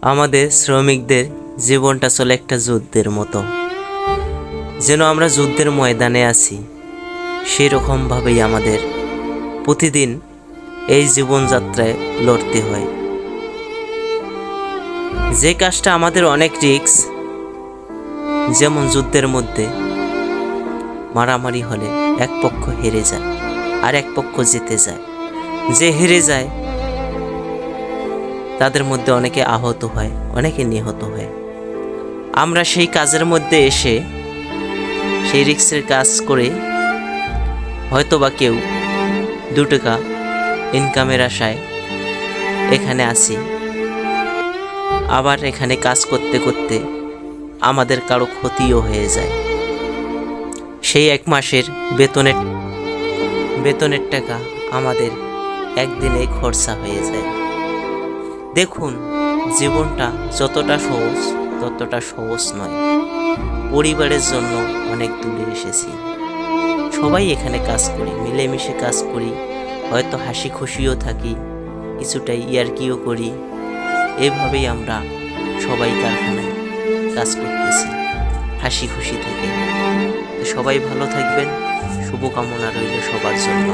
আমাদের শ্রমিকদের জীবনটা চলে একটা যুদ্ধের মতো, যেন আমরা যুদ্ধের ময়দানে আছি। সেরকমভাবেই আমাদের প্রতিদিন এই জীবনযাত্রায় লড়তে হয়। যে কাজটা আমাদের অনেক রিস্ক, যেমন যুদ্ধের মধ্যে মারামারি হলে এক পক্ষ হেরে যায় আর এক পক্ষ জিতে যায়। যে হেরে যায় তাদের মধ্যে অনেকে আহত হয়, অনেকে নিহত হয়। আমরা সেই কাজের মধ্যে এসে সেই রিস্কের কাজ করে হয়তোবা কেউ 2 টাকা ইনকামের আশায় এখানে আসি, আবার এখানে কাজ করতে করতে আমাদের কারো ক্ষতিও হয়ে যায়। সেই 1 মাসের বেতনের টাকা আমাদের একদিনে খরচা হয়ে যায়। দেখুন, জীবনটা যতটা সহজ ততটা সহজ নয়। পরিবারের জন্য অনেক দূরে এসেছি। সবাই এখানে কাজ করি, মিলেমিশে কাজ করি, হয়তো হাসি খুশিও থাকি, কিছুটা ইয়ার্কিও করি। এভাবেই আমরা সবাই কারখানায় কাজ করতেছি হাসি খুশি থেকে। সবাই ভালো থাকবেন, শুভকামনা রইল সবার জন্য।